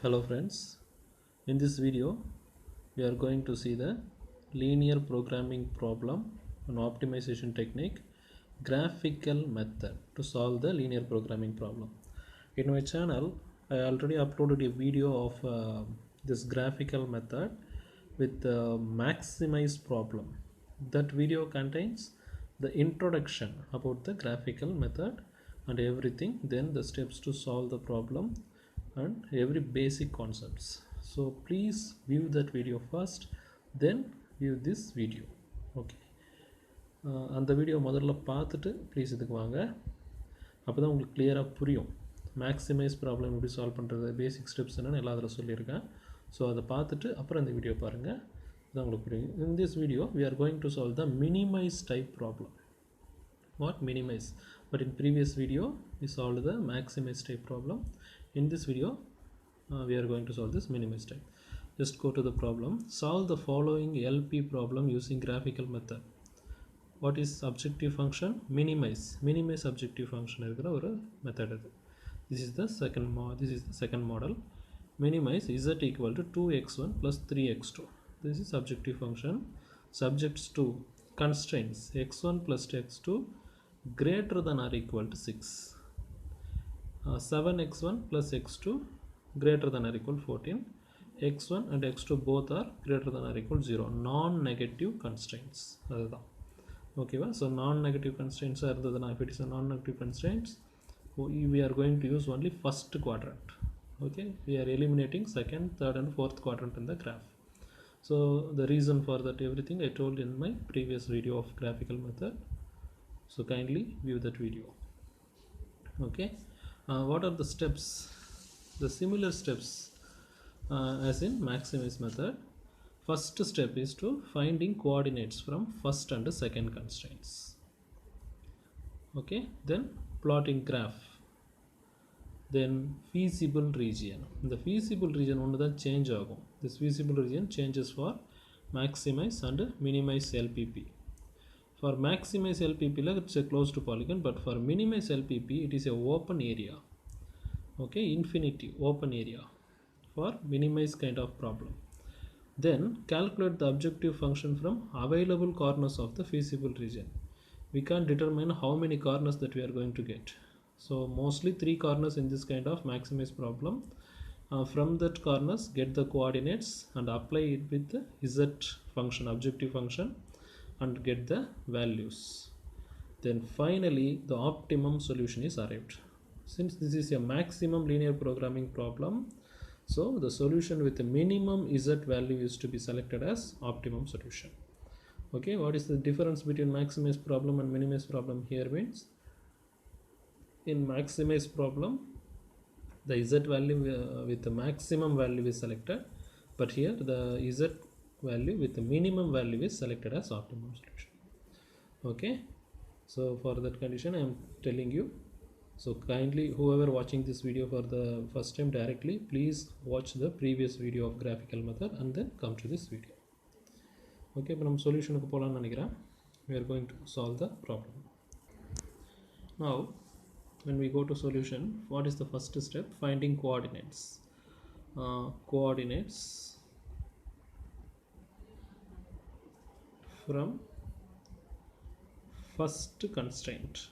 Hello friends, in this video we are going to see the linear programming problem and optimization technique graphical method to solve the linear programming problem. In my channel I already uploaded a video of this graphical method with the maximize problem. That video contains the introduction about the graphical method and everything, then the steps to solve the problem and every basic concepts. So please view that video first, then view this video. Okay, அந்த video முதல்ல பார்த்துட்டு please இதுக்கு வாங்க. அப்போ தான் உங்களுக்கு கிளியராக புரியும் மேக்ஸிமைஸ் ப்ராப்ளம் எப்படி சால்வ் பண்ணுறது, பேசிக் ஸ்டெப்ஸ் என்னென்னு எல்லா அதில் சொல்லியிருக்கேன். ஸோ அதை பார்த்துட்டு அப்புறம் இந்த வீடியோ பாருங்கள், அதுதான் உங்களுக்கு புரியும். In this video we are going to solve the minimize type problem. What minimize? But in previous video we solved the maximize type problem. In this video we are going to solve this minimize type. Just go to the problem. Solve the following LP problem using graphical method. What is objective function? Minimize objective function இருக்கிற ஒரு method அது. This is the second model. Minimize z equal to 2x1 plus 3x2. This is objective function. Subjects to constraints x1 plus x2 greater than or equal to 6. 7x1 plus x2 greater than or equal to 14. x1 and x2 both are greater than or equal to 0. Non-negative constraints. Okay, so non-negative constraints are the, if it is a non-negative constraints, we are going to use only first quadrant. Okay, we are eliminating second, third and fourth quadrant in the graph. So the reason for that everything I told in my previous video of graphical method. So kindly view that video. Okay, what are the steps? The similar steps as in maximize method. First step is to finding coordinates from first and second constraints. Okay, then plotting graph, then feasible region. The feasible region only that change agum. This feasible region changes for maximize and minimize LPP. For maximize LPP it's a closed polygon, but for minimize LPP it is a open area. Okay, infinity open area for minimize kind of problem. Then calculate the objective function from available corners of the feasible region. We can't determine how many corners that we are going to get. So mostly 3 corners in this kind of maximize problem. From that corners get the coordinates and apply it with the z function, objective function, and get the values. Then finally the optimum solution is arrived. Since this is a maximum linear programming problem, so the solution with the minimum z value is to be selected as optimum solution. Okay, what is the difference between maximize problem and minimize problem here means, in maximize problem the z value with the maximum value is selected, but here the z value with the minimum value is selected as optimum solution. Okay, so for that condition I am telling you. So kindly whoever watching this video for the first time directly, please watch the previous video of graphical method and then come to this video. Okay, but solution we are going to solve the problem. Now when we go to solution, what is the first step? Finding coordinates. Coordinates from first constraint.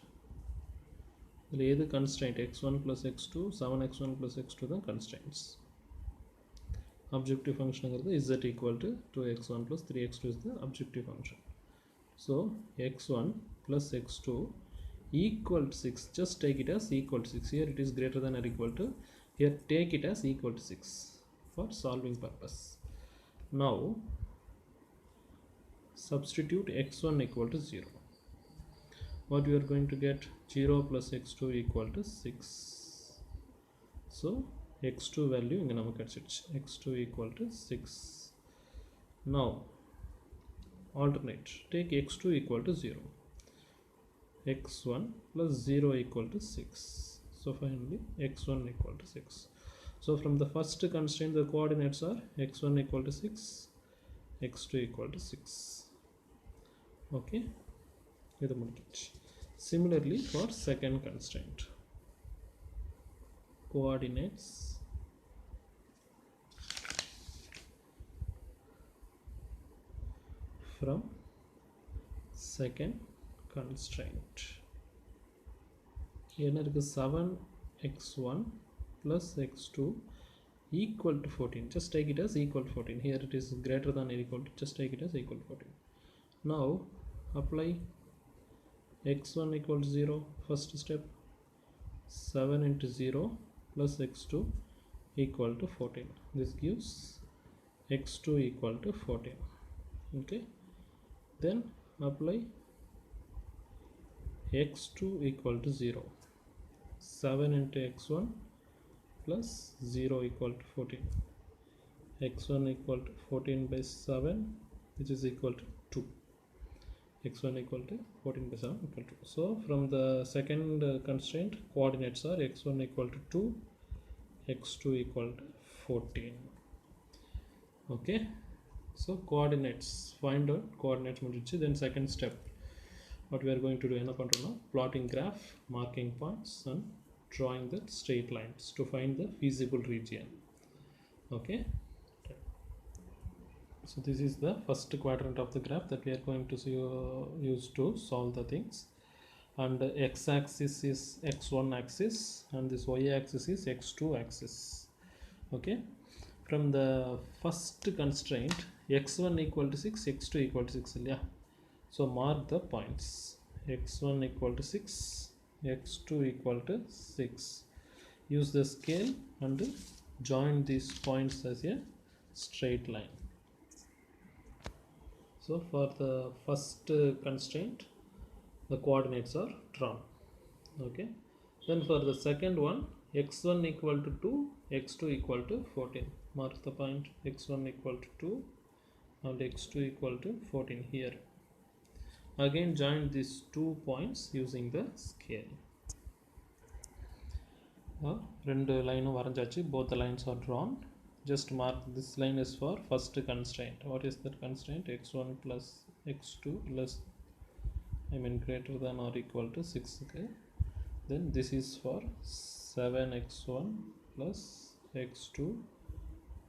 The constraint x1 plus x2, 7x1 plus x2 the constraints. Objective function is z equal to 2x1 plus 3x2 is the objective function. So x1 plus x2 equal to 6. Just take it as equal to 6. Here it is greater than or equal to. Here take it as equal to 6 for solving purpose. Now substitute x1 equal to 0. What we are going to get? 0 plus x2 equal to 6. So x2 value x2 equal to 6. Now alternate, take x2 equal to 0, x1 plus 0 equal to 6. So finally x1 equal to 6. So from the first constraint the coordinates are x1 equal to 6, x2 equal to 6. Okay, similarly for second constraint, coordinates from second constraint. என்ன இருக்கு 7x1 plus x2 equal to 14. Just take it as equal to 14. Here it is greater than or equal to, just take it as equal to 14. Now apply x1 equal to 0. First step, 7 into 0 plus x2 equal to 14. This gives x2 equal to 14. Okay, then apply x2 equal to 0. 7 into x1 plus 0 equal to 14. x1 equal to 14 by 7, which is equal to 2. x1 equal to 14 by 7 equal to 2. So from the second constraint, coordinates are x1 equal to 2, x2 equal to 14. Okay, so coordinates, find out coordinates முடிச்சு. Then second step, what we are going to do, என்ன பண்றோம்னா plotting graph, marking points and drawing the straight lines to find the feasible region. Okay, so this is the first quadrant of the graph that we are going to use to solve the things. And x-axis is x1 axis and this y-axis is x2 axis. Okay, from the first constraint, x1 equal to 6, x2 equal to 6. Yeah, so mark the points. x1 equal to 6, x2 equal to 6. Use the scale and join these points as a straight line. So for the first constraint, the coordinates are drawn. Okay, then for the second one, x1 equal to 2, x2 equal to 14. Mark the point, x1 equal to 2 and x2 equal to 14 here. Again join these 2 points using the scale. ரெண்டு லைனும் வரைஞ்சாச்சு, both the lines are drawn. Just mark this line is for first constraint. What is that constraint? x1 plus x2 less, greater than or equal to 6. Okay, then this is for 7x1 plus x2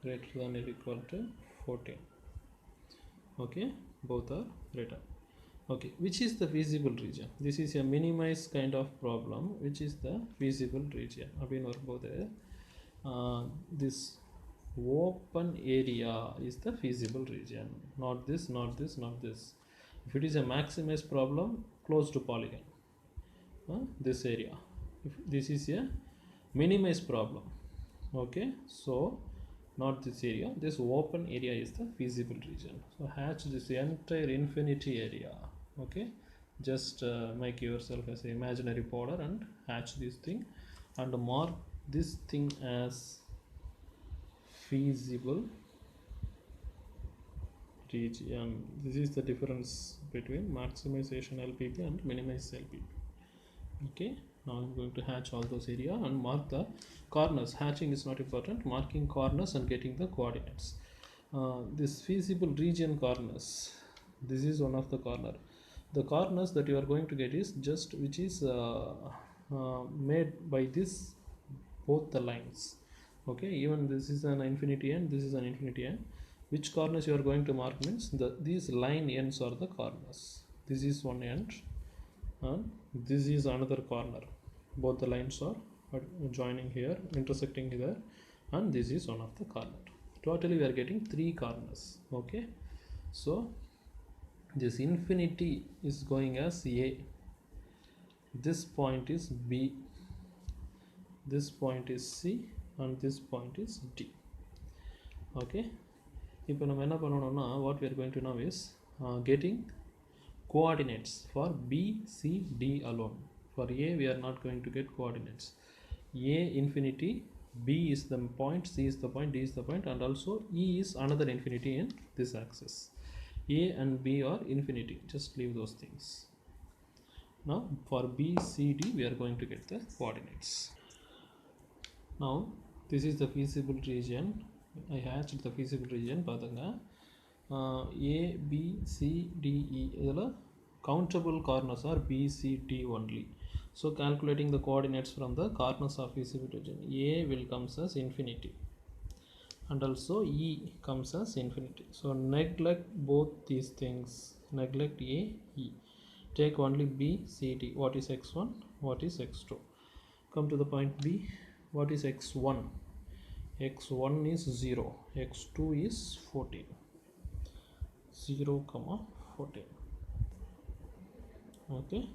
greater than or equal to 14. Okay, both are written. Okay, which is the feasible region? This is a minimized kind of problem. Which is the feasible region? அப்படினு வரும்போது this open area is the feasible region, not this, not this, not this. If it is a maximized problem, closed polygon, this area. If this is a minimized problem, okay, so not this area, this open area is the feasible region. So hatch this entire infinity area. Okay, just make yourself as an imaginary border and hatch this thing and mark this thing as feasible region. This is the difference between maximization LPP and minimized LPP. Okay, now I'm going to hatch all those area and mark the corners. Hatching is not important, marking corners and getting the coordinates. This feasible region corners, this is one of the corner. The corners that you are going to get is just which is made by this both the lines. Okay, even this is an infinity end, this is an infinity end. Which corners you are going to mark means these line ends are the corners. This is one end and this is another corner. Both the lines are joining here, intersecting here, and this is one of the corner. Totally we are getting 3 corners. Okay, so this infinity is going as A, this point is B, this point is C and this point is D. Okay, இப்போ நம்ம என்ன பண்ணணும்னா what we are going to know is getting coordinates for B, C, D alone. For A we are not going to get coordinates. A infinity, B is the point, C is the point, D is the point, and also E is another infinity in this axis. A and B are infinity, just leave those things. Now for B, C, D we are going to get the coordinates. Now this is the feasible region. I hatched the feasible region. பாருங்க, A, B, C, D, E இதில் countable corners are B, C, D only. So calculating the coordinates from the corners of feasible region, A will comes as infinity and also e comes as infinity. So neglect both these things, neglect a, e, take only b, c, d. What is x1, what is x2? Come to the point b. What is x1? x1 is 0, x2 is 14, 0 comma 14. Okay,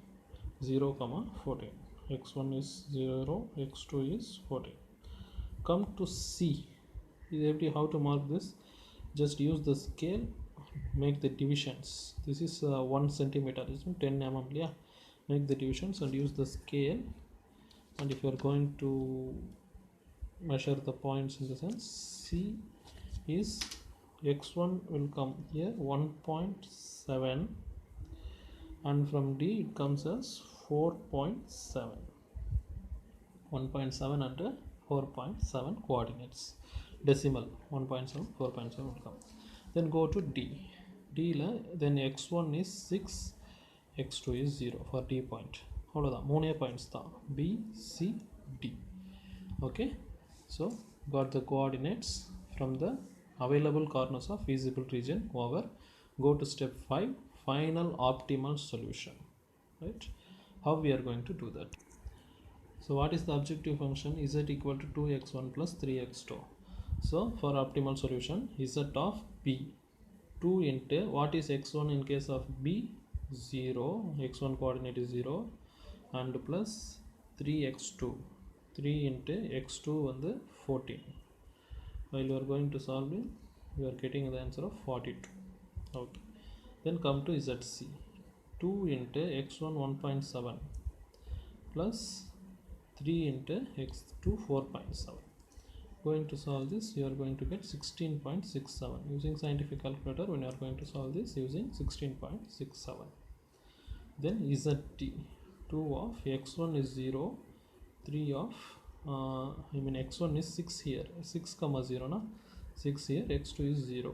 0 comma 14, x1 is 0, x2 is 14. Come to c. How to mark this? Just use the scale, make the divisions. This is 1 centimeter, is 10 mm. Yeah, make the divisions and use the scale. And if you are going to measure the points, in the sense c is, x1 will come here 1.7, and from d it comes as 4.7, 1.7 and 4.7 coordinates, decimal 1.7, 4.7 will come. Then go to d. Then x1 is 6, x2 is 0 for d point. அவ்வளோதான், 3 points தான், b, c, d. Okay, so got the coordinates from the available corners of feasible region over. Go to step 5, final optimal solution. Right, how we are going to do that? So what is the objective function? Z equal to 2x1 plus 3x2. So for optimal solution, z of b, 2 into what is x1 in case of b, 0, x1 coordinate is 0, and plus 3x2, 3 into x2 on the 14. While you are going to solve it, you are getting the answer of 42. Okay, then come to zc, 2 into x1 1.7 plus 3 into x2 4.7. Going to solve this, you are going to get 16.67 using scientific calculator. When you are going to solve this using 16.67, then zt, 2 of x1 is 0, 3 of x1 is 6 here, 6 comma 0 na, 6 here, x2 is 0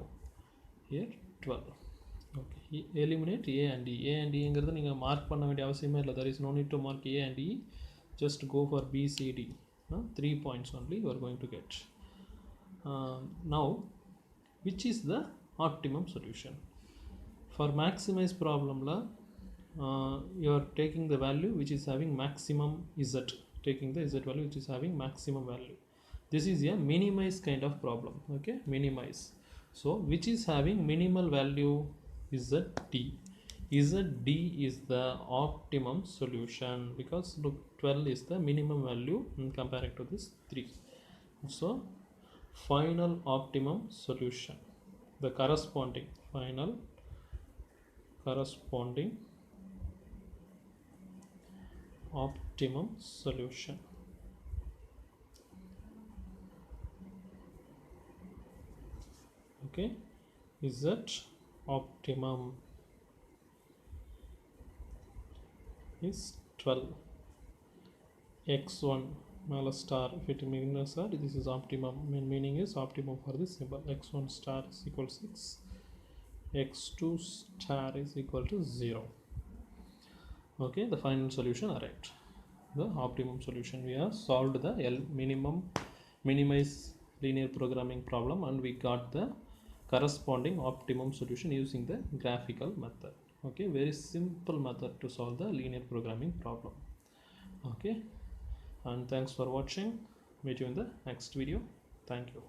here, 12. Okay, eliminate a and e. A and e engiradhu neenga mark panna vendiya avasiyame illa, there is no need to mark a and e, just go for b, c, d. 3 points only you are going to get. Now which is the optimum solution? For maximize problem la, you are taking the value which is having maximum z, taking the z value which is having maximum value. This is a minimize kind of problem. Okay, minimize. So which is having minimal value? Zd. Zd is the optimum solution, because look, 12 is the minimum value in comparing to this 3. So final optimum solution, the corresponding final corresponding optimum solution. Okay, is that optimum is 12, x1 mala star, if it means that this is optimum, meaning is optimum for this symbol. X1 star is equal to 6, x2 star is equal to 0. Okay, the final solution arrived, the optimum solution. We have solved the minimize linear programming problem, and we got the corresponding optimum solution using the graphical method. Okay, very simple method to solve the linear programming problem. Okay, and thanks for watching. Meet you in the next video. Thank you.